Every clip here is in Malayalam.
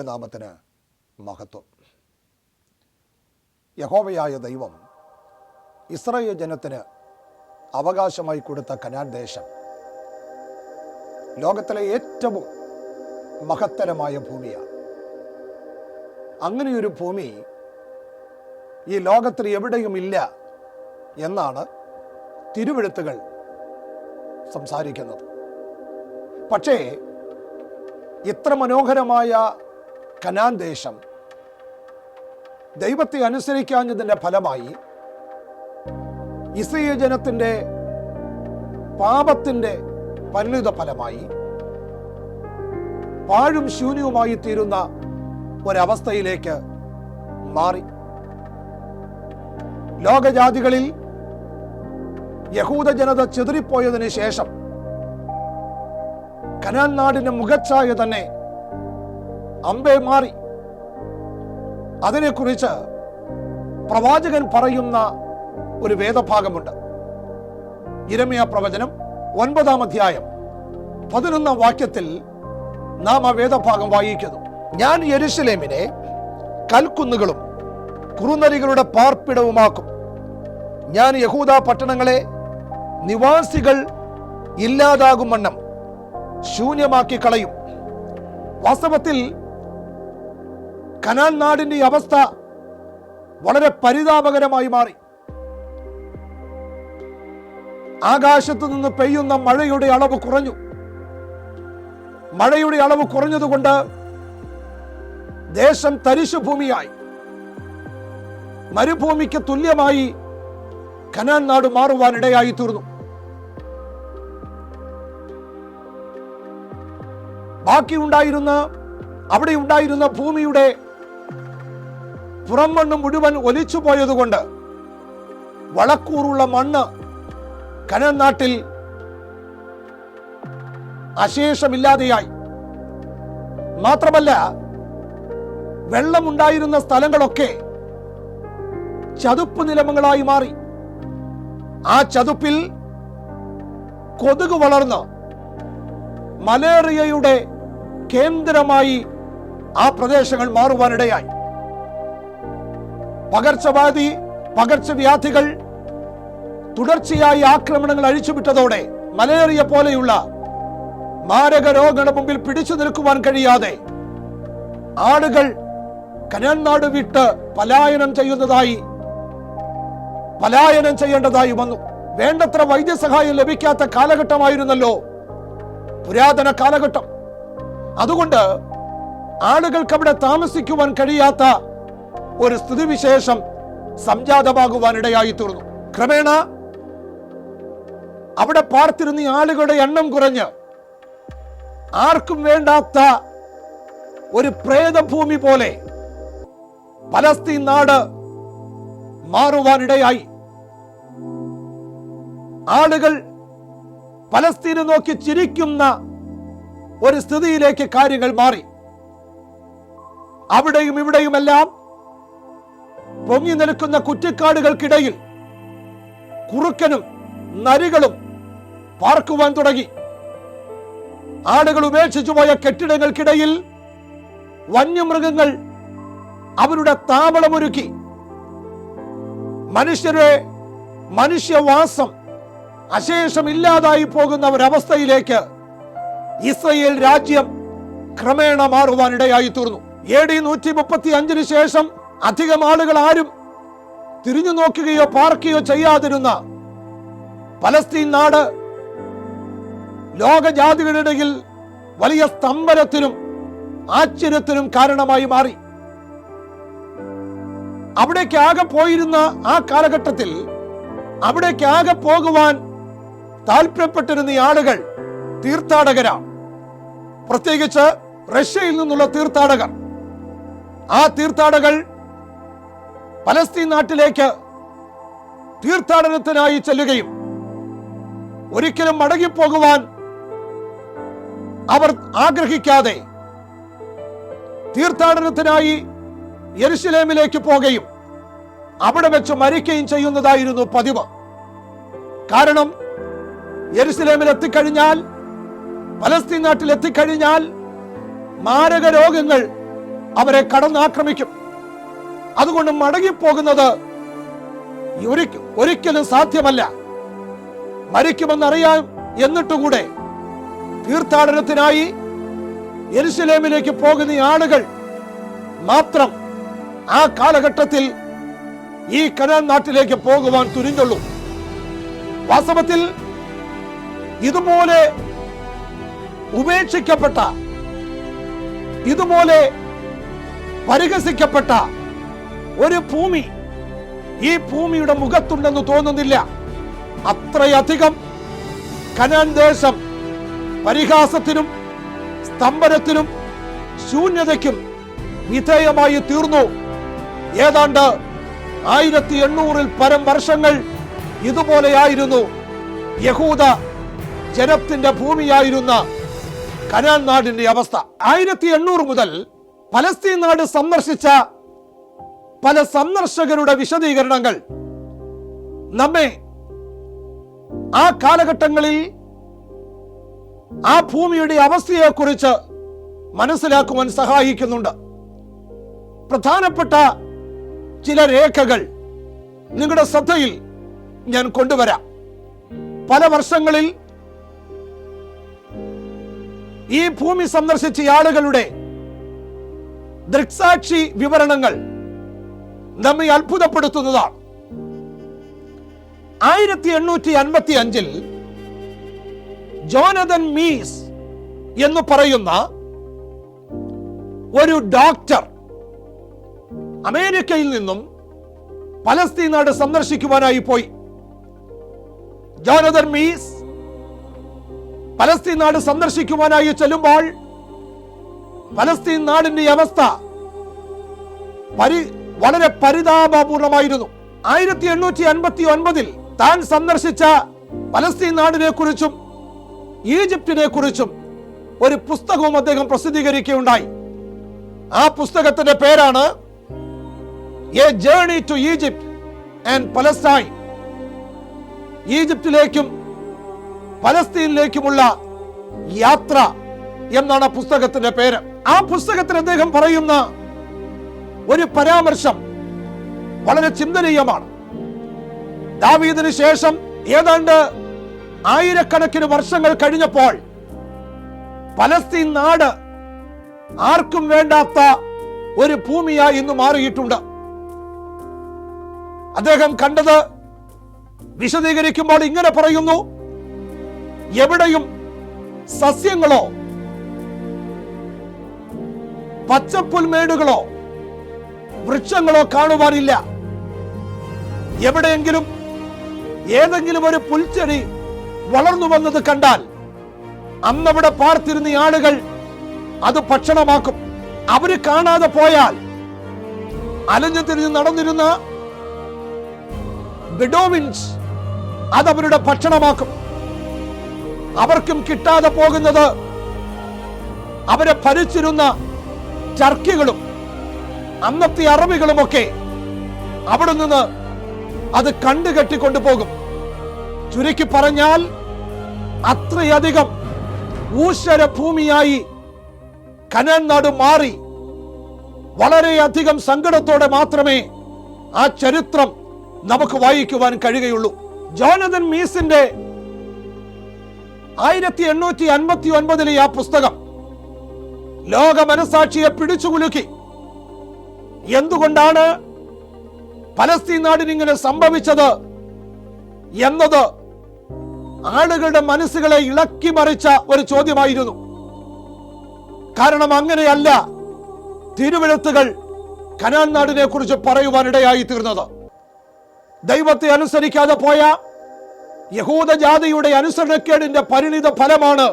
നാമത്തിന് മഹത്വം. യഹോവയായ ദൈവം ഇസ്രായേൽ ജനത്തിന് അവകാശമായി കൊടുത്ത കനാൻ ദേശം ലോകത്തിലെ ഏറ്റവും മഹത്തരമായ ഭൂമിയാണ്. അങ്ങനെയൊരു ഭൂമി ഈ ലോകത്തിൽ എവിടെയും ഇല്ല എന്നാണ് തിരുവെഴുത്തുകൾ സംസാരിക്കുന്നത്. പക്ഷേ ഇത്ര മനോഹരമായ കനാൻ ദേശം ദൈവത്തെ അനുസരിക്കാഞ്ഞതിൻ്റെ ഫലമായി ഇസ്രായേൽ ജനത്തിൻ്റെ പാപത്തിൻ്റെ പരിണിത ഫലമായി പാഴും ശൂന്യവുമായി തീരുന്ന ഒരവസ്ഥയിലേക്ക് മാറി. ലോകജാതികളിൽ യഹൂദ ജനത ചിതറിപ്പോയതിനു ശേഷം കനാൻ നാടിന്റെ മുഖച്ഛായ തന്നെ അമ്പേ മാറി. അതിനെക്കുറിച്ച് പ്രവാചകൻ പറയുന്ന ഒരു വേദഭാഗമുണ്ട്. യിരെമ്യാ പ്രവചനം 9-ാം അധ്യായം 11-ാം വാക്യത്തിൽ നാം ആ വേദഭാഗം വായിക്കുന്നു. ഞാൻ യെരൂശലേമിനെ കൽക്കുന്നുകളും കുറുനരികളുടെ പാർപ്പിടവുമാക്കും. ഞാൻ യഹൂദ പട്ടണങ്ങളെ നിവാസികൾ ഇല്ലാതാകും വണ്ണം ശൂന്യമാക്കി കളയും. വാസ്തവത്തിൽ കനാൻ നാടിന്റെ അവസ്ഥ വളരെ പരിതാപകരമായി മാറി. ആകാശത്തു നിന്ന് പെയ്യുന്ന മഴയുടെ അളവ് കുറഞ്ഞു. മഴയുടെ അളവ് കുറഞ്ഞതുകൊണ്ട് ദേശം തരിശുഭൂമിയായി. മരുഭൂമിക്ക് തുല്യമായി കനാൻ നാട് മാറുവാനിടയായി തീർന്നു. ബാക്കിയുണ്ടായിരുന്ന അവിടെ ഉണ്ടായിരുന്ന ഭൂമിയുടെ പുറംമണ്ണ് മുഴുവൻ ഒലിച്ചു പോയതുകൊണ്ട് വളക്കൂറുള്ള മണ്ണ് കനാൻ നാട്ടിൽ അശേഷമില്ലാതെയായി. മാത്രമല്ല, വെള്ളമുണ്ടായിരുന്ന സ്ഥലങ്ങളൊക്കെ ചതുപ്പ് നിലങ്ങളായി മാറി. ആ ചതുപ്പിൽ കൊതുക് വളർന്ന് മലേറിയയുടെ കേന്ദ്രമായി ആ പ്രദേശങ്ങൾ മാറുവാനിടയായി. പകർച്ചവ്യാധികൾ തുടർച്ചയായി ആക്രമണങ്ങൾ അഴിച്ചുവിട്ടതോടെ മലേറിയ പോലെയുള്ള മാരക രോഗങ്ങളുടെ മുമ്പിൽ പിടിച്ചു നിൽക്കുവാൻ കഴിയാതെ ആളുകൾ കനാൻ നാട് വിട്ട് പലായനം ചെയ്യേണ്ടതായി വന്നു. വേണ്ടത്ര വൈദ്യസഹായം ലഭിക്കാത്ത കാലഘട്ടമായിരുന്നല്ലോ പുരാതന കാലഘട്ടം. അതുകൊണ്ട് ആളുകൾക്ക് അവിടെ താമസിക്കുവാൻ കഴിയാത്ത ഒരു സ്ഥിതിവിശേഷം സംജാതമാകുവാനിടയായി തീർന്നു. ക്രമേണ അവിടെ പാർത്തിരുന്ന ആളുകളുടെ എണ്ണം കുറഞ്ഞ് ആർക്കും വേണ്ടാത്ത ഒരു പ്രേതഭൂമി പോലെ പലസ്തീൻ നാട് മാറുവാനിടയായി. ആളുകൾ പലസ്തീനെ നോക്കി ചിരിക്കുന്ന ഒരു സ്ഥിതിയിലേക്ക് കാര്യങ്ങൾ മാറി. അവിടെയും ഇവിടെയുമെല്ലാം പൊങ്ങി നിൽക്കുന്ന കുറ്റിക്കാടുകൾക്കിടയിൽ കുറുക്കനും നരികളും പാർക്കുവാൻ തുടങ്ങി. ആളുകൾ ഉപേക്ഷിച്ചു പോയ കെട്ടിടങ്ങൾക്കിടയിൽ വന്യമൃഗങ്ങൾ അവരുടെ താവളമൊരുക്കി. മനുഷ്യവാസം അശേഷമില്ലാതായി പോകുന്ന ഒരവസ്ഥയിലേക്ക് ഇസ്രായേൽ രാജ്യം ക്രമേണ മാറുവാനിടയായി തീർന്നു. AD 135 ശേഷം അധികം ആളുകൾ ആരും തിരിഞ്ഞു നോക്കുകയോ പാർക്കുകയോ ചെയ്യാതിരുന്ന പലസ്തീൻ നാട് ലോകജാതികളുടെ ഇടയിൽ വലിയ സ്തംഭനത്തിനും ആശ്ചര്യത്തിനും കാരണമായി മാറി. അവിടേക്കാകെ പോയിരുന്ന ആ കാലഘട്ടത്തിൽ അവിടേക്കാകെ പോകുവാൻ താല്പര്യപ്പെട്ടിരുന്ന ആളുകൾ തീർത്ഥാടകരാണ്. പ്രത്യേകിച്ച് റഷ്യയിൽ നിന്നുള്ള തീർത്ഥാടകർ. ആ തീർത്ഥാടകർ പലസ്തീൻ നാട്ടിലേക്ക് തീർത്ഥാടനത്തിനായി ചെല്ലുകയും ഒരിക്കലും മടങ്ങിപ്പോകുവാൻ അവർ ആഗ്രഹിക്കാതെ തീർത്ഥാടനത്തിനായി യെരുശലേമിലേക്ക് പോകുകയും അവിടെ വെച്ച് മരിക്കുകയും ചെയ്യുന്നതായിരുന്നു പതിവ്. കാരണം യെരുശലേമിൽ എത്തിക്കഴിഞ്ഞാൽ, പലസ്തീൻ നാട്ടിൽ എത്തിക്കഴിഞ്ഞാൽ മാരക രോഗങ്ങൾ അവരെ കടന്നാക്രമിക്കും. അതുകൊണ്ട് മടങ്ങിപ്പോകുന്നത് ഒരിക്കലും സാധ്യമല്ല. മരിക്കുമെന്നറിയാം എന്നിട്ടുകൂടെ തീർത്ഥാടനത്തിനായി യെരുശലേമിലേക്ക് പോകുന്ന ആളുകൾ മാത്രം ആ കാലഘട്ടത്തിൽ ഈ കനാൻ നാട്ടിലേക്ക് പോകുവാൻ തുനിഞ്ഞുള്ളൂ. വാസ്തവത്തിൽ ഇതുപോലെ ഉപേക്ഷിക്കപ്പെട്ട, ഇതുപോലെ പരിഹസിക്കപ്പെട്ട ഒരു ഭൂമി ഈ ഭൂമിയുടെ മുഖത്തുണ്ടെന്ന് തോന്നുന്നില്ല. അത്രയധികം കനാൻ ദേശം പരിഹാസത്തിനും സ്തംഭനത്തിനും ശൂന്യതയ്ക്കും വിധേയമായി തീർന്നു. ഏതാണ്ട് 1800 പരം വർഷങ്ങൾ ഇതുപോലെയായിരുന്നു യഹൂദ ജനത്തിന്റെ ഭൂമിയായിരുന്ന കനാൻ നാടിന്റെ അവസ്ഥ. 1800 മുതൽ പലസ്തീൻ നാട് സന്ദർശിച്ച പല സന്ദർശകരുടെ വിശദീകരണങ്ങൾ നമ്മെ ആ കാലഘട്ടങ്ങളിൽ ആ ഭൂമിയുടെ അവസ്ഥയെക്കുറിച്ച് മനസ്സിലാക്കുവാൻ സഹായിക്കുന്നുണ്ട്. പ്രധാനപ്പെട്ട ചില രേഖകൾ നിങ്ങളുടെ ശ്രദ്ധയിൽ ഞാൻ കൊണ്ടുവരാം. പല വർഷങ്ങളിൽ ഈ ഭൂമി സന്ദർശിച്ച ആളുകളുടെ ദൃക്സാക്ഷി വിവരണങ്ങൾ നമ്മെ അത്ഭുതപ്പെടുത്തുന്നതാണ്. 1855 ജോനതൻ മീസ് എന്ന് പറയുന്ന ഒരു ഡോക്ടർ അമേരിക്കയിൽ നിന്നും പലസ്തീൻ നാട് സന്ദർശിക്കുവാനായി പോയി. ജോനതൻ മീസ് പലസ്തീൻ നാട് സന്ദർശിക്കുവാനായി ചെല്ലുമ്പോൾ പലസ്തീൻ നാടിന്റെ അവസ്ഥ വളരെ പരിതാപപൂർണമായിരുന്നു. 1859 താൻ സന്ദർശിച്ച പലസ്തീൻ നാടിനെ കുറിച്ചും ഈജിപ്തിനെ കുറിച്ചും ഒരു പുസ്തകവും അദ്ദേഹം പ്രസിദ്ധീകരിക്കുകയുണ്ടായി. ആ പുസ്തകത്തിന്റെ പേരാണ് a journey to Egypt and Palestine. ഈജിപ്തിലേക്കും പലസ്തീനിലേക്കുമുള്ള യാത്ര എന്നാണ് ആ പുസ്തകത്തിന്റെ പേര്. ആ പുസ്തകത്തിൽ അദ്ദേഹം പറയുന്ന ഒരു പരാമർശം വളരെ ചിന്തനീയമാണ്. ദാവീദിന് ശേഷം ഏതാണ്ട് 1000കണക്കിന് വർഷങ്ങൾ കഴിഞ്ഞപ്പോൾ പലസ്തീൻ നാട് ആർക്കും വേണ്ടാത്ത ഒരു ഭൂമിയായി ഇന്ന് മാറിയിട്ടുണ്ട്. അദ്ദേഹം കണ്ടത് വിശദീകരിക്കുമ്പോൾ ഇങ്ങനെ പറയുന്നു: എവിടെയും സസ്യങ്ങളോ പച്ചപ്പുൽമേടുകളോ വൃക്ഷങ്ങളോ കാണുവാനില്ല. എവിടെയെങ്കിലും ഏതെങ്കിലും ഒരു പുൽച്ചെടി വളർന്നു വന്നത് കണ്ടാൽ അന്നവിടെ പാർത്തിരുന്ന ആളുകൾ അത് ഭക്ഷണമാക്കും. അവര് കാണാതെ പോയാൽ അലഞ്ഞു തിരിഞ്ഞ് നടന്നിരുന്ന ബെഡോവിൻസ് അതവരുടെ ഭക്ഷണമാക്കും. അവർക്കും കിട്ടാതെ പോകുന്നത് അവരെ ഭരിച്ചിരുന്ന ടർക്കികളും അന്നത്തെ അറബികളുമൊക്കെ അവിടെ നിന്ന് അത് കണ്ടുകെട്ടിക്കൊണ്ടുപോകും. ചുരുക്കി പറഞ്ഞാൽ അത്രയധികം ഊഷര ഭൂമിയായി കനാൻ നാട് മാറി. വളരെയധികം സങ്കടത്തോടെ മാത്രമേ ആ ചരിത്രം നമുക്ക് വായിക്കുവാൻ കഴിയുകയുള്ളൂ. ജോനതൻ മീസിന്റെ 1859 ആ പുസ്തകം ലോക മനസാക്ഷിയെ പിടിച്ചുകുലുക്കി. എന്തുകൊണ്ടാണ് പലസ്തീൻ നാടിന് ഇങ്ങനെ സംഭവിച്ചത് എന്നത് ആളുകളുടെ മനസ്സുകളെ ഇളക്കി മറിച്ച ഒരു ചോദ്യമായിരുന്നു. കാരണം അങ്ങനെയല്ല തിരുവെഴുത്തുകൾ കനാൻ നാടിനെ കുറിച്ച് പറയുവാനിടയായി തീർന്നത്. ദൈവത്തെ അനുസരിക്കാതെ പോയ യഹൂദ ജാതിയുടെ അനുസരണക്കേടിന്റെ പരിണിത ഫലമാണ്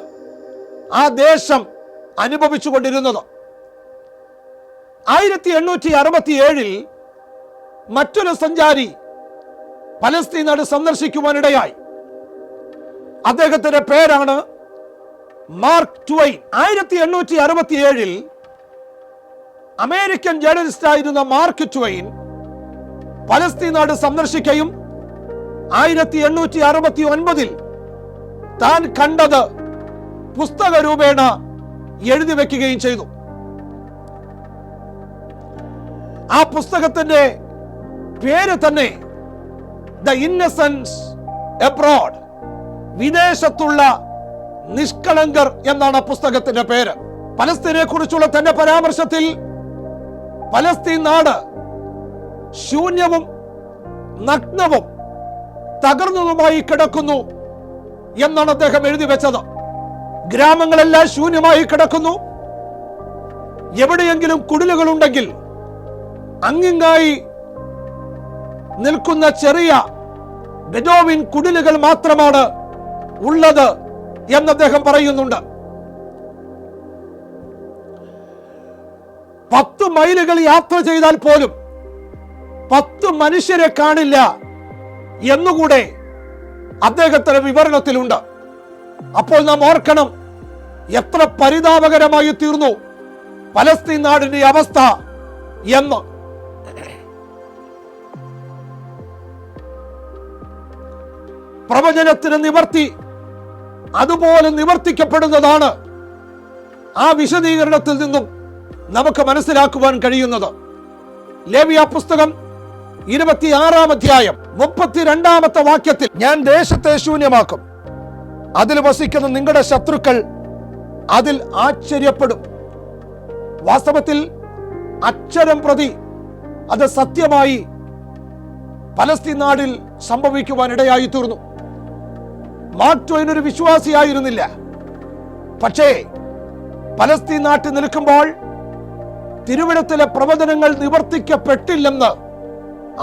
ആ ദേശം അനുഭവിച്ചുകൊണ്ടിരുന്നത്. 1867 മറ്റൊരു സഞ്ചാരി പലസ്തീൻ നാട് സന്ദർശിക്കുവാനിടയായി. അദ്ദേഹത്തിന്റെ പേരാണ് മാർക്ക് ട്വെയിൻ. 1867 അമേരിക്കൻ ജേർണലിസ്റ്റ് ആയിരുന്ന മാർക്ക് ട്വെയിൻ പലസ്തീൻ നാട് സന്ദർശിക്കുകയും 1869 താൻ കണ്ടത് പുസ്തക രൂപേണ എഴുതി വെക്കുകയും ചെയ്തു. ആ പുസ്തകത്തിന്റെ പേര് തന്നെ ദ ഇന്നസെൻസ് എബ്രോഡ്, വിദേശത്തുള്ള നിഷ്കളങ്കർ എന്നാണ് പുസ്തകത്തിന്റെ പേര്. പലസ്തീനെ കുറിച്ചുള്ള തന്റെ പരാമർശത്തിൽ പലസ്തീൻ നാട് ശൂന്യവും നഗ്നവും തകർന്നതുമായി കിടക്കുന്നു എന്നാണ് അദ്ദേഹം എഴുതി വെച്ചത്. ഗ്രാമങ്ങളെല്ലാം ശൂന്യമായി കിടക്കുന്നു. എവിടെയെങ്കിലും കുടിലുകളുണ്ടെങ്കിൽ അങ്ങിങ്ങായി നിൽക്കുന്ന ചെറിയ ബെഡോവിൻ കുടിലുകൾ മാത്രമാണ് ഉള്ളത് എന്ന് അദ്ദേഹം പറയുന്നുണ്ട്. 10 മൈലുകൾ യാത്ര ചെയ്താൽ പോലും 10 മനുഷ്യരെ കാണില്ല എന്നുകൂടെ അദ്ദേഹത്തിന്റെ വിവരണത്തിലുണ്ട്. അപ്പോൾ നാം ഓർക്കണം, എത്ര പരിതാപകരമായി തീർന്നു പലസ്തീൻ നാടിന്റെ അവസ്ഥ എന്ന്. പ്രവചനത്തിന് നിവർത്തി അതുപോലെ നിവർത്തിക്കപ്പെടുന്നതാണ് ആ വിശദീകരണത്തിൽ നിന്നും നമുക്ക് മനസ്സിലാക്കുവാൻ കഴിയുന്നത്. ലേവ്യ പുസ്തകം 26-ാം അധ്യായം 32-ാമത്തെ വാക്യത്തിൽ, ഞാൻ ദേശത്തെ ശൂന്യമാക്കും, അതിൽ വസിക്കുന്ന നിങ്ങളുടെ ശത്രുക്കൾ അതിൽ ആശ്ചര്യപ്പെടും. വാസ്തവത്തിൽ അക്ഷരം പ്രതി അത് സത്യമായി പലസ്തീൻ നാടിൽ സംഭവിക്കുവാൻ ഇടയായി തീർന്നു. മാർക്ക് ട്വെയിൻ ഒരു വിശ്വാസിയായിരുന്നില്ല. പക്ഷേ പലസ്തീൻ നാട്ടിൽ നിൽക്കുമ്പോൾ തിരുവചനത്തിലെ പ്രവചനങ്ങൾ നിവർത്തിക്കപ്പെട്ടില്ലെന്ന്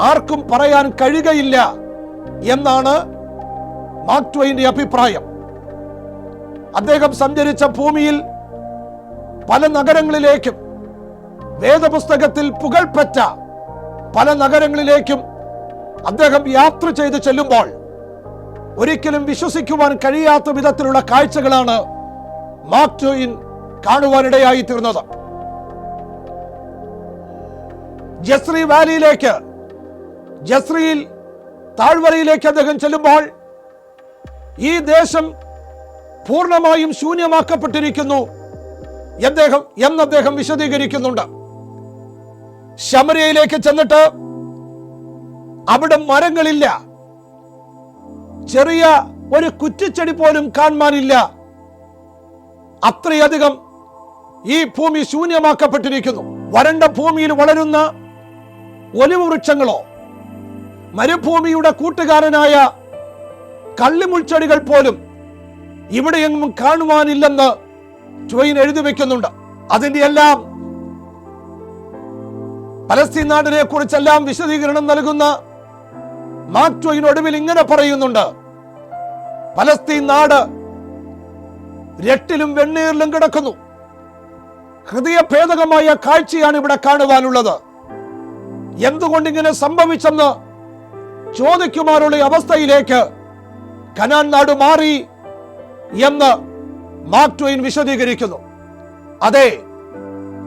ആർക്കും പറയാൻ കഴിയുകയില്ല എന്നാണ് മാർക്ക് ട്വെയിന്റെ അഭിപ്രായം. അദ്ദേഹം സഞ്ചരിച്ച ഭൂമിയിൽ പല നഗരങ്ങളിലേക്കും, വേദപുസ്തകത്തിൽ പുകൾപ്പെട്ട പല നഗരങ്ങളിലേക്കും അദ്ദേഹം യാത്ര ചെയ്ത് ചെല്ലുമ്പോൾ ഒരിക്കലും വിശ്വസിക്കുവാൻ കഴിയാത്ത വിധത്തിലുള്ള കാഴ്ചകളാണ് മാർക്ക് ട്വെയിൻ കാണുവാനിടയായി തീർന്നത്. ജസ്രി വാലിയിലേക്ക്, ജസ്രിയിൽ താഴ്വരയിലേക്ക് അദ്ദേഹം ചെല്ലുമ്പോൾ ഈ ദേശം പൂർണ്ണമായും ശൂന്യമാക്കപ്പെട്ടിരിക്കുന്നു എന്ന് അദ്ദേഹം വിശദീകരിക്കുന്നുണ്ട്. ശമരിയയിലേക്ക് ചെന്നിട്ട് അവിടെ മരങ്ങളില്ല, ചെറിയ ഒരു കുറ്റിച്ചെടി പോലും കാണാനില്ല. അത്രയധികം ഈ ഭൂമി ശൂന്യമാക്കപ്പെട്ടിരിക്കുന്നു. വരണ്ട ഭൂമിയിൽ വളരുന്ന ഒലിവ് വൃക്ഷങ്ങളോ മരുഭൂമിയുടെ കൂട്ടുകാരനായ കള്ളിമുൾച്ചെടികൾ പോലും ഇവിടെയെങ്ങും കാണുവാനില്ലെന്ന് ട്വെയിൻ എഴുതി വെക്കുന്നുണ്ട്. അതിന്റെ എല്ലാം പലസ്തീൻ നാടിനെ കുറിച്ചെല്ലാം വിശദീകരണം നൽകുന്ന മാർക്ക് ട്വെയിൻ ഒടുവിൽ ഇങ്ങനെ പറയുന്നുണ്ട്, പലസ്തീൻ നാട് രട്ടിലും വെണ്ണീറിലും കിടക്കുന്നു. ഹൃദയഭേദകമായ കാഴ്ചയാണ് ഇവിടെ കാണുവാനുള്ളത്. എന്തുകൊണ്ടിങ്ങനെ സംഭവിച്ചെന്ന് ചോദിക്കുവാനുള്ള അവസ്ഥയിലേക്ക് കനാൻ നാട് മാറി എന്ന് മാർക്ക് ട്വെയിൻ വിശദീകരിക്കുന്നു. അതെ,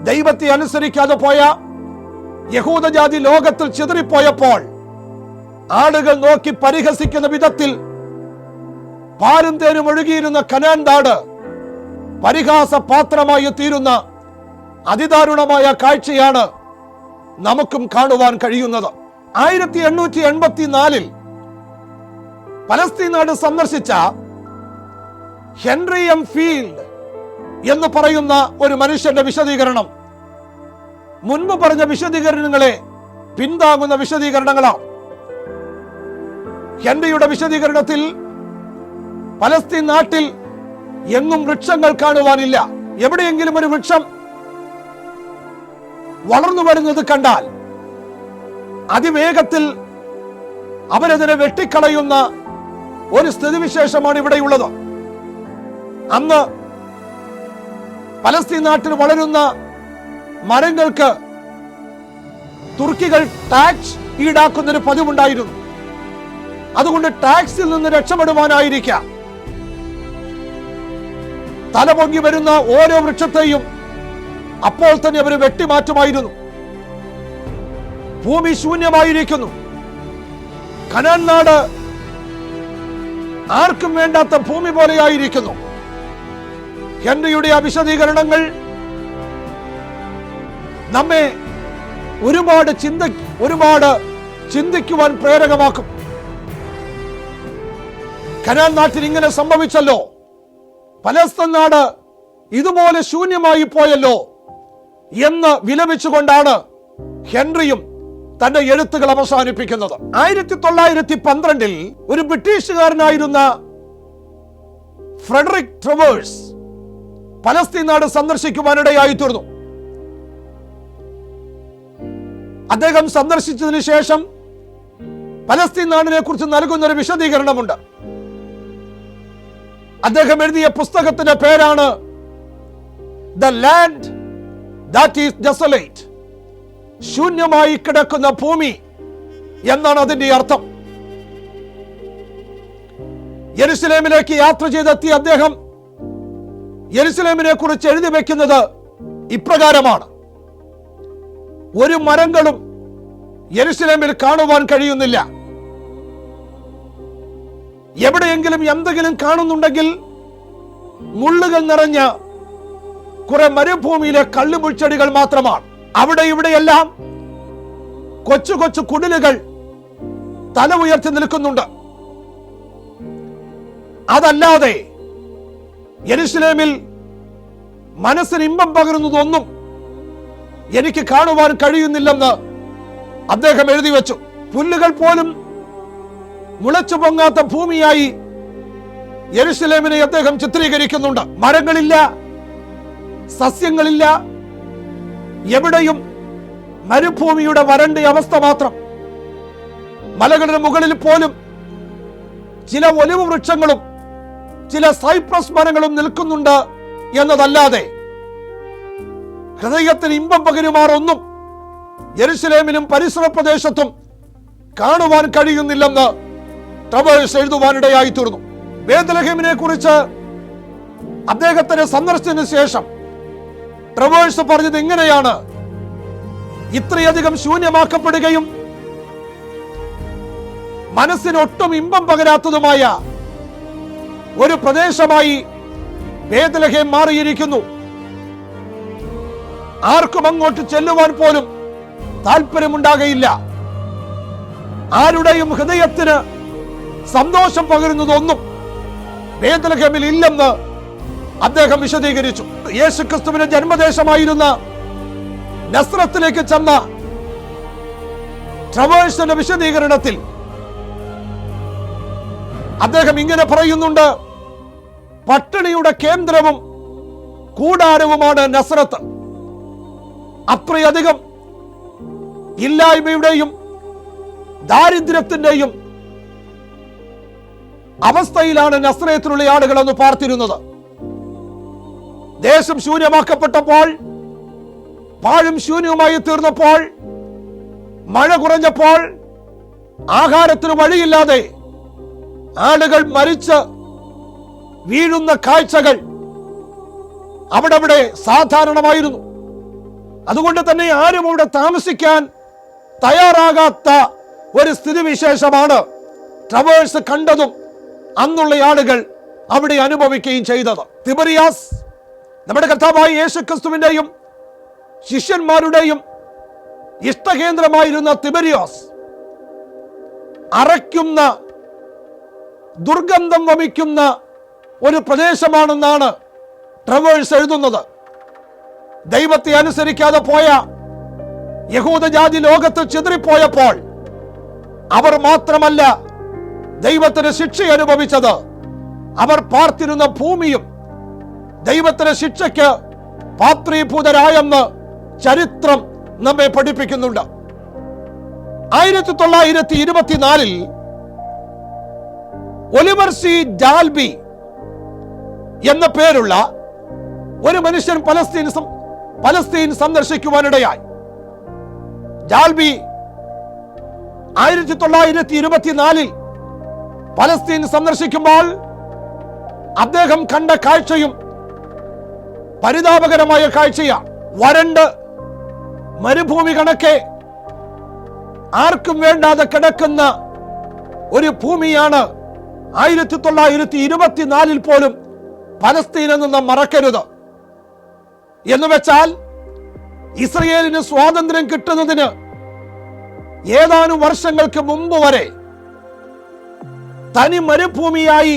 ദൈവത്തെ അനുസരിക്കാതെ പോയ യഹൂദജാതി ലോകത്തിൽ ചിതറിപ്പോയപ്പോൾ ആളുകൾ നോക്കി പരിഹസിക്കുന്ന വിധത്തിൽ പാലും തേനും ഒഴുകിയിരുന്ന കനാൻ നാട് പരിഹാസ പാത്രമായി തീരുന്ന അതിദാരുണമായ കാഴ്ചയാണ് നമുക്കും കാണുവാൻ കഴിയുന്നത്. 1884 പലസ്തീൻ നാട് സന്ദർശിച്ച ഹെൻറി എം ഫീൽഡ് എന്ന് പറയുന്ന ഒരു മനുഷ്യന്റെ വിശദീകരണം മുൻപ് പറഞ്ഞ വിശദീകരണങ്ങളെ പിന്താങ്ങുന്ന വിശദീകരണങ്ങളാണ്. ഹെൻറിയുടെ വിശദീകരണത്തിൽ പലസ്തീൻ നാട്ടിൽ എങ്ങും വൃക്ഷങ്ങൾ കാണുവാനില്ല. എവിടെയെങ്കിലും ഒരു വൃക്ഷം വളർന്നു വരുന്നത് കണ്ടാൽ അതിവേഗത്തിൽ അവരതിനെ വെട്ടിക്കളയുന്ന ഒരു സ്ഥിതിവിശേഷമാണ് ഇവിടെയുള്ളത്. അന്ന് പലസ്തീൻ നാട്ടിൽ വളരുന്ന മരങ്ങൾക്ക് തുർക്കികൾ ടാക്സ് ഈടാക്കുന്നൊരു പതിവുണ്ടായിരുന്നു. അതുകൊണ്ട് ടാക്സിൽ നിന്ന് രക്ഷപ്പെടുവാനായിരിക്കാം തലപൊങ്ങി വരുന്ന ഓരോ വൃക്ഷത്തെയും അപ്പോൾ തന്നെ അവർ വെട്ടിമാറ്റുമായിരുന്നു. ഭൂമി ശൂന്യമായിരിക്കുന്നു. കനാൻ നാട് ആർക്കും വേണ്ടാത്ത ഭൂമി പോലെയായിരിക്കുന്നു. ഹെൻറിയുടെ ആ വിശദീകരണങ്ങൾ നമ്മെ ഒരുപാട് ചിന്തിക്കുവാൻ പ്രേരകമാക്കും. കനാൻ നാട്ടിൽ ഇങ്ങനെ സംഭവിച്ചല്ലോ, പലസ്തീൻ നാട് ഇതുപോലെ ശൂന്യമായി പോയല്ലോ എന്ന് വിലപിച്ചുകൊണ്ടാണ് ഹെൻറിയും തന്റെ എഴുത്തുകൾ അവസാനിപ്പിക്കുന്നത്. 1912 ഒരു ബ്രിട്ടീഷുകാരനായിരുന്ന ഫ്രെഡറിക് ട്രവേഴ്സ് പലസ്തീൻ നാട് സന്ദർശിക്കുവാനിടയായി തീർന്നു. അദ്ദേഹം സന്ദർശിച്ചതിന് ശേഷം പലസ്തീൻ നാടിനെ കുറിച്ച് നൽകുന്ന ഒരു വിശദീകരണമുണ്ട്. അദ്ദേഹം എഴുതിയ പുസ്തകത്തിന്റെ പേരാണ് ദ ലാൻഡ് ദാറ്റ് ഈസ് ഡെസൊലേറ്റ്, ശൂന്യമായി കിടക്കുന്ന ഭൂമി എന്നാണ് അതിന്റെ അർത്ഥം. യെരുശലേമിലേക്ക് യാത്ര ചെയ്തെത്തിയ അദ്ദേഹം യെരുശലേമിനെ കുറിച്ച് എഴുതി വെക്കുന്നത് ഇപ്രകാരമാണ്: ഒരു മരങ്ങളും യെരുശലേമിൽ കാണുവാൻ കഴിയുന്നില്ല. എവിടെയെങ്കിലും എന്തെങ്കിലും കാണുന്നുണ്ടെങ്കിൽ മുള്ളുകൾ നിറഞ്ഞ കുറെ മരുഭൂമിയിലെ കള്ളുമുൾച്ചെടികൾ മാത്രമാണ്. അവിടെ ഇവിടെയെല്ലാം കൊച്ചു കൊച്ചു കുടിലുകൾ തല ഉയർത്തി നിൽക്കുന്നുണ്ട്. അതല്ലാതെ യെരുശലേമിൽ മനസ്സിന് ഇമ്പം പകരുന്നതൊന്നും എനിക്ക് കാണുവാൻ കഴിയുന്നില്ലെന്ന് അദ്ദേഹം എഴുതി വെച്ചു. പുല്ലുകൾ പോലും മുളച്ചു പൊങ്ങാത്ത ഭൂമിയായി യെരുശലേമിനെ അദ്ദേഹം ചിത്രീകരിക്കുന്നുണ്ട്. മരങ്ങളില്ല, സസ്യങ്ങളില്ല, എവിടെയും മരുഭൂമിയുടെ വരണ്ട അവസ്ഥ മാത്രം. മലകളുടെ മുകളിൽ പോലും ചില ഒലിവ് വൃക്ഷങ്ങളും ചില സൈപ്രസ് മരങ്ങളും നിൽക്കുന്നുണ്ട് എന്നതല്ലാതെ ഹൃദയത്തിന് ഇമ്പം പകരുമാറൊന്നും യെരുശലേമിലും പരിസര പ്രദേശത്തും കാണുവാൻ കഴിയുന്നില്ലെന്ന് ട്രവേഴ്സ് എഴുതുവാനിടയായി തീർന്നു. ബേത്ലഹേമിനെ കുറിച്ച് അദ്ദേഹത്തിന്റെ സന്ദർശനത്തിന് ശേഷം ട്രവേഴ്സ് പറഞ്ഞത് ഇങ്ങനെയാണ്: ഇത്രയധികം ശൂന്യമാക്കപ്പെടുകയും മനസ്സിനൊട്ടും ഇമ്പം പകരാത്തതുമായ ഒരു പ്രദേശമായി ബേത്ലഹേം മാറിയിരിക്കുന്നു. ആർക്കും അങ്ങോട്ട് ചെല്ലുവാൻ പോലും താല്പര്യമുണ്ടാകയില്ല. ആരുടെയും ഹൃദയത്തിന് സന്തോഷം പകരുന്നതൊന്നും ബേത്ലഹേമിൽ ഇല്ലെന്ന് അദ്ദേഹം വിശദീകരിച്ചു. യേശുക്രിസ്തുവിന്റെ ജന്മദേശമായിരുന്ന നസ്രത്തിലേക്ക് ചെന്ന ട്രവേഴ്സിന്റെ വിശദീകരണത്തിൽ അദ്ദേഹം ഇങ്ങനെ പറയുന്നുണ്ട്: പട്ടിണിയുടെ കേന്ദ്രവും കൂടാരവുമാണ് നസ്രത്ത്. അത്രയധികം ഇല്ലായ്മയുടെയും ദാരിദ്ര്യത്തിന്റെയും അവസ്ഥയിലാണ് നസ്രയത്തിലുള്ള ആളുകൾ അന്ന് പാർത്തിരുന്നത്. ദേശം ശൂന്യമാക്കപ്പെട്ടപ്പോൾ, പാഴും ശൂന്യവുമായി തീർന്നപ്പോൾ, മഴ കുറഞ്ഞപ്പോൾ, ആഹാരത്തിന് വഴിയില്ലാതെ ആളുകൾ മരിച്ച് വീഴുന്ന കാഴ്ചകൾ അവിടെ സാധാരണമായിരുന്നു. അതുകൊണ്ട് തന്നെ ആരും അവിടെ താമസിക്കാൻ തയ്യാറാകാത്ത ഒരു സ്ഥിതിവിശേഷമാണ് ട്രവേഴ്സ് കണ്ടതും അന്നുള്ള ആളുകൾ അവിടെ അനുഭവിക്കുകയും ചെയ്തത്. തിബറിയാസ്, നമ്മുടെ കർത്താവായ യേശുക്രിസ്തുവിന്റെയും ശിഷ്യന്മാരുടെയും ഇഷ്ടകേന്ദ്രമായിരുന്ന തിബറിയാസ് അറയ്ക്കുന്ന, ദുർഗന്ധം വമിക്കുന്ന ഒരു പ്രദേശമാണെന്നാണ് ട്രവേഴ്സ് എഴുതുന്നത്. ദൈവത്തെ അനുസരിക്കാതെ പോയ യഹൂദജാതി ലോകത്ത് ചിതറിപ്പോയപ്പോൾ അവർ മാത്രമല്ല ദൈവത്തിന് ശിക്ഷ അനുഭവിച്ചത്, അവർ പാർത്തിരുന്ന ഭൂമിയും ദൈവത്തിന്റെ ശിക്ഷയ്ക്ക് പാത്രീഭൂതരായെന്ന് ചരിത്രം നമ്മെ പഠിപ്പിക്കുന്നുണ്ട്. 1924 ഒലിവർ സി ഡാൽബി എന്ന പേരുള്ള ഒരു മനുഷ്യൻ പലസ്തീൻ സന്ദർശിക്കുവാനിടയായി. ഡാൽബി 1924 പലസ്തീൻ സന്ദർശിക്കുമ്പോൾ അദ്ദേഹം കണ്ട കാഴ്ചയും പരിതാപകരമായ കാഴ്ചയാണ്. വരണ്ട് മരുഭൂമി കണക്കെ ആർക്കും വേണ്ടാതെ കിടക്കുന്ന ഒരു ഭൂമിയാണ് 1924 പോലും പലസ്തീൻ എന്ന് നാം മറക്കരുത്. എന്ന് വെച്ചാൽ ഇസ്രയേലിന് സ്വാതന്ത്ര്യം കിട്ടുന്നതിന് ഏതാനും വർഷങ്ങൾക്ക് മുമ്പ് വരെ തനി മരുഭൂമിയായി,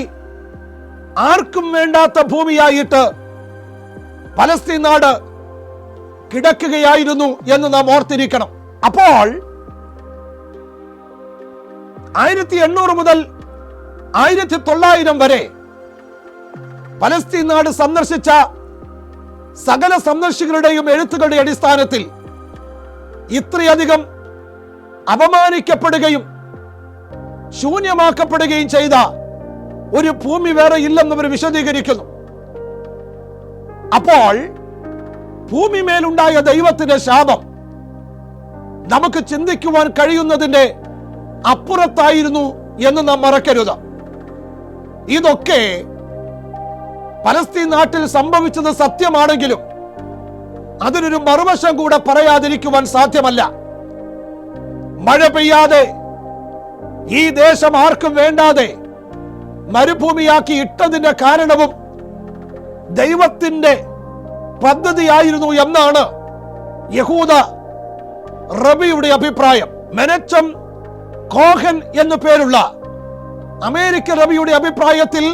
ആർക്കും വേണ്ടാത്ത ഭൂമിയായിട്ട് പലസ്തീൻ നാട് കിടക്കുകയായിരുന്നു എന്ന് നാം ഓർത്തിരിക്കണം. അപ്പോൾ 1800 മുതൽ 1900 വരെ പലസ്തീൻ നാട് സന്ദർശിച്ച സകല സന്ദർശകരുടെയും എഴുത്തുകളുടെ അടിസ്ഥാനത്തിൽ ഇത്രയധികം അപമാനിക്കപ്പെടുകയും ശൂന്യമാക്കപ്പെടുകയും ചെയ്ത ഒരു ഭൂമി വേറെ ഇല്ലെന്ന് അവർ വിശദീകരിക്കുന്നു. അപ്പോൾ ഭൂമിമേലുണ്ടായ ദൈവത്തിന്റെ ശാപം നമുക്ക് ചിന്തിക്കുവാൻ കഴിയുന്നതിന്റെ അപ്പുറത്തായിരുന്നു എന്ന് നാം മറക്കരുത്. ഇതൊക്കെ പലസ്തീൻ നാട്ടിൽ സംഭവിച്ചത് സത്യമാണെങ്കിലും അതിനൊരു മറുവശം കൂടെ പറയാതിരിക്കുവാൻ സാധ്യമല്ല. മഴ പെയ്യാതെ ഈ ദേശം ആർക്കും വേണ്ടാതെ മരുഭൂമിയാക്കി ഇട്ടതിന്റെ കാരണവും ദൈവത്തിന്റെ പദ്ധതിയായിരുന്നു എന്നാണ് യഹൂദ റബിയുടെ അഭിപ്രായം. മെനച്ചം കോഹൻ എന്നു പേരുള്ള അമേരിക്കൻ റബിയുടെ അഭിപ്രായത്തിൽ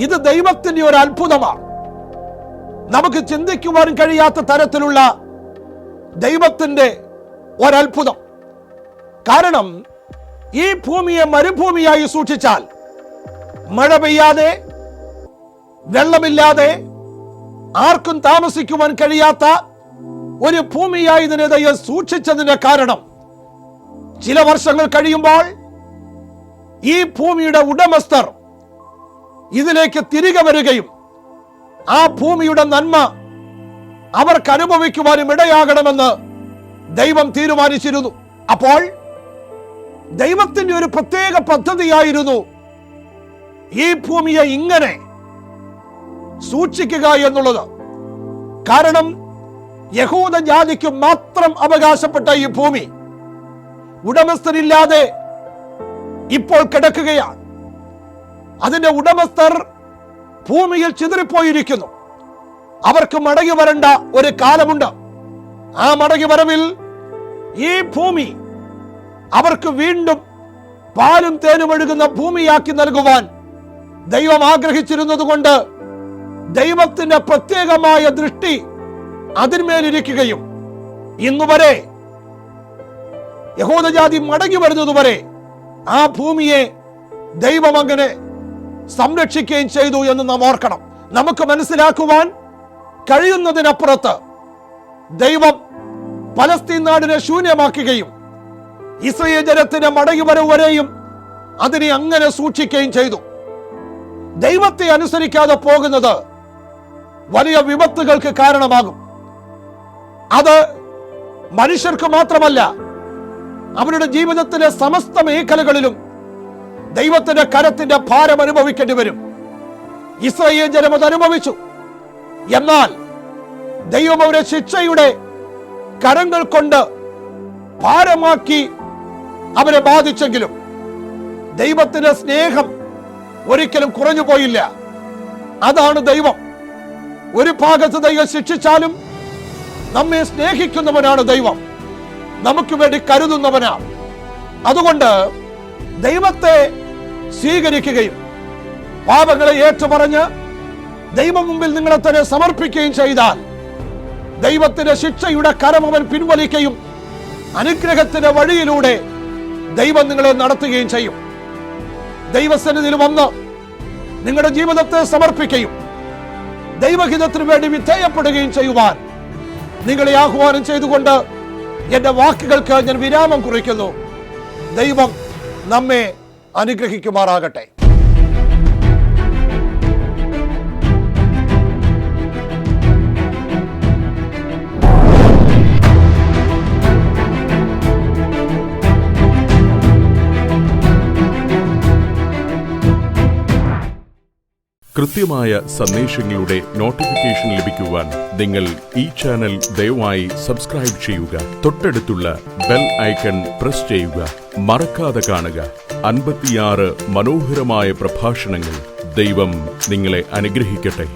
ഇത് ദൈവത്തിന്റെ ഒരു അത്ഭുതമാണ്. നമുക്ക് ചിന്തിക്കുവാൻ കഴിയാത്ത തരത്തിലുള്ള ദൈവത്തിന്റെ ഒരത്ഭുതം. കാരണം ഈ ഭൂമിയെ മരുഭൂമിയായി സൂക്ഷിച്ചാൽ മഴ പെയ്യാതെ, വെള്ളമില്ലാതെ, ആർക്കും താമസിക്കുവാൻ കഴിയാത്ത ഒരു ഭൂമിയായി ഇതിനെ ദൈവം സൂക്ഷിച്ചതിന്റെ കാരണം ചില വർഷങ്ങൾ കഴിയുമ്പോൾ ഈ ഭൂമിയുടെ ഉടമസ്ഥർ ഇതിലേക്ക് തിരികെ വരികയും ആ ഭൂമിയുടെ നന്മ അവർക്ക് അനുഭവിക്കുവാനും ഇടയാകണമെന്ന് ദൈവം തീരുമാനിച്ചിരുന്നു. അപ്പോൾ ദൈവത്തിന്റെ ഒരു പ്രത്യേക പദ്ധതിയായിരുന്നു ഈ ഭൂമിയെ ഇങ്ങനെ സൂക്ഷിക്കുക എന്നുള്ളത്. കാരണം യഹൂദ ജാതിക്ക് മാത്രം അവകാശപ്പെട്ട ഈ ഭൂമി ഉടമസ്ഥരില്ലാതെ ഇപ്പോൾ കിടക്കുകയാണ്. അതിന്റെ ഉടമസ്ഥർ ഭൂമിയിൽ ചിതറിപ്പോയിരിക്കുന്നു. അവർക്ക് മടങ്ങി വരേണ്ട ഒരു കാലമുണ്ട്. ആ മടങ്ങി വരവിൽ ഈ ഭൂമി അവർക്ക് വീണ്ടും പാലും തേനും ഒഴുകുന്ന ഭൂമിയാക്കി നൽകുവാൻ ദൈവം ആഗ്രഹിച്ചിരുന്നത് കൊണ്ട് ദൈവത്തിന്റെ പ്രത്യേകമായ ദൃഷ്ടി അതിന്മേലിരിക്കുകയും ഇന്നുവരെ യഹൂദജാതി മടങ്ങി വരുന്നതുവരെ ആ ഭൂമിയെ ദൈവം അങ്ങനെ സംരക്ഷിക്കുകയും ചെയ്തു എന്ന് നാം ഓർക്കണം. നമുക്ക് മനസ്സിലാക്കുവാൻ കഴിയുന്നതിനപ്പുറത്ത് ദൈവം പലസ്തീൻ നാടിനെ ശൂന്യമാക്കുകയും ഇസ്രായേൽ ജനത്തിന്റെ മടങ്ങിവരവ് വരെയും അതിനെ അങ്ങനെ സൂക്ഷിക്കുകയും ചെയ്തു. ദൈവത്തെ അനുസരിക്കാതെ പോകുന്നത് വലിയ വിപത്തുകൾക്ക് കാരണമാകും. അത് മനുഷ്യർക്ക് മാത്രമല്ല, അവരുടെ ജീവിതത്തിലെ സമസ്ത മേഖലകളിലും ദൈവത്തിന്റെ കരത്തിന്റെ ഭാരം അനുഭവിക്കേണ്ടി വരും. ഇസ്രായേൽ ജനം അത് അനുഭവിച്ചു. എന്നാൽ ദൈവം അവരെ ശിക്ഷയുടെ കരങ്ങൾ കൊണ്ട് ഭാരമാക്കി അവരെ ബാധിച്ചെങ്കിലും ദൈവത്തിന്റെ സ്നേഹം ഒരിക്കലും കുറഞ്ഞു പോയില്ല. അതാണ് ദൈവം. ഒരു ഭാഗത്ത് ദൈവം ശിക്ഷിച്ചാലും നമ്മെ സ്നേഹിക്കുന്നവനാണ് ദൈവം, നമുക്ക് വേണ്ടി കരുതുന്നവനാണ്. അതുകൊണ്ട് ദൈവത്തെ സ്വീകരിക്കുകയും പാപങ്ങളെ ഏറ്റുപറഞ്ഞ് ദൈവം മുമ്പിൽ നിങ്ങളെ തന്നെ സമർപ്പിക്കുകയും ചെയ്താൽ ദൈവത്തിന്റെ ശിക്ഷയുടെ കരം അവൻ പിൻവലിക്കുകയും അനുഗ്രഹത്തിന്റെ വഴിയിലൂടെ ദൈവം നിങ്ങളെ നടത്തുകയും ചെയ്യും. ദൈവസന്നിധിയിൽ വന്ന് നിങ്ങളുടെ ജീവിതത്തെ സമർപ്പിക്കുകയും ദൈവഹിതത്തിനു വേണ്ടി വിധേയപ്പെടുകയും ചെയ്യുവാൻ നിങ്ങളെ ആഹ്വാനം ചെയ്തുകൊണ്ട് എന്റെ വാക്കുകൾക്ക് ഞാൻ വിരാമം കുറിക്കുന്നു. ദൈവം നമ്മെ അനുഗ്രഹിക്കുമാറാകട്ടെ. കൃത്യമായ സന്ദേശങ്ങളുടെ നോട്ടിഫിക്കേഷൻ ലഭിക്കുവാൻ നിങ്ങൾ ഈ ചാനൽ ദയവായി സബ്സ്ക്രൈബ് ചെയ്യുക. തൊട്ടടുത്തുള്ള ബെൽ ഐക്കൺ പ്രസ് ചെയ്യുക. മറക്കാതെ കാണുക. 56 മനോഹരമായ പ്രഭാഷണങ്ങൾ. ദൈവം നിങ്ങളെ അനുഗ്രഹിക്കട്ടെ.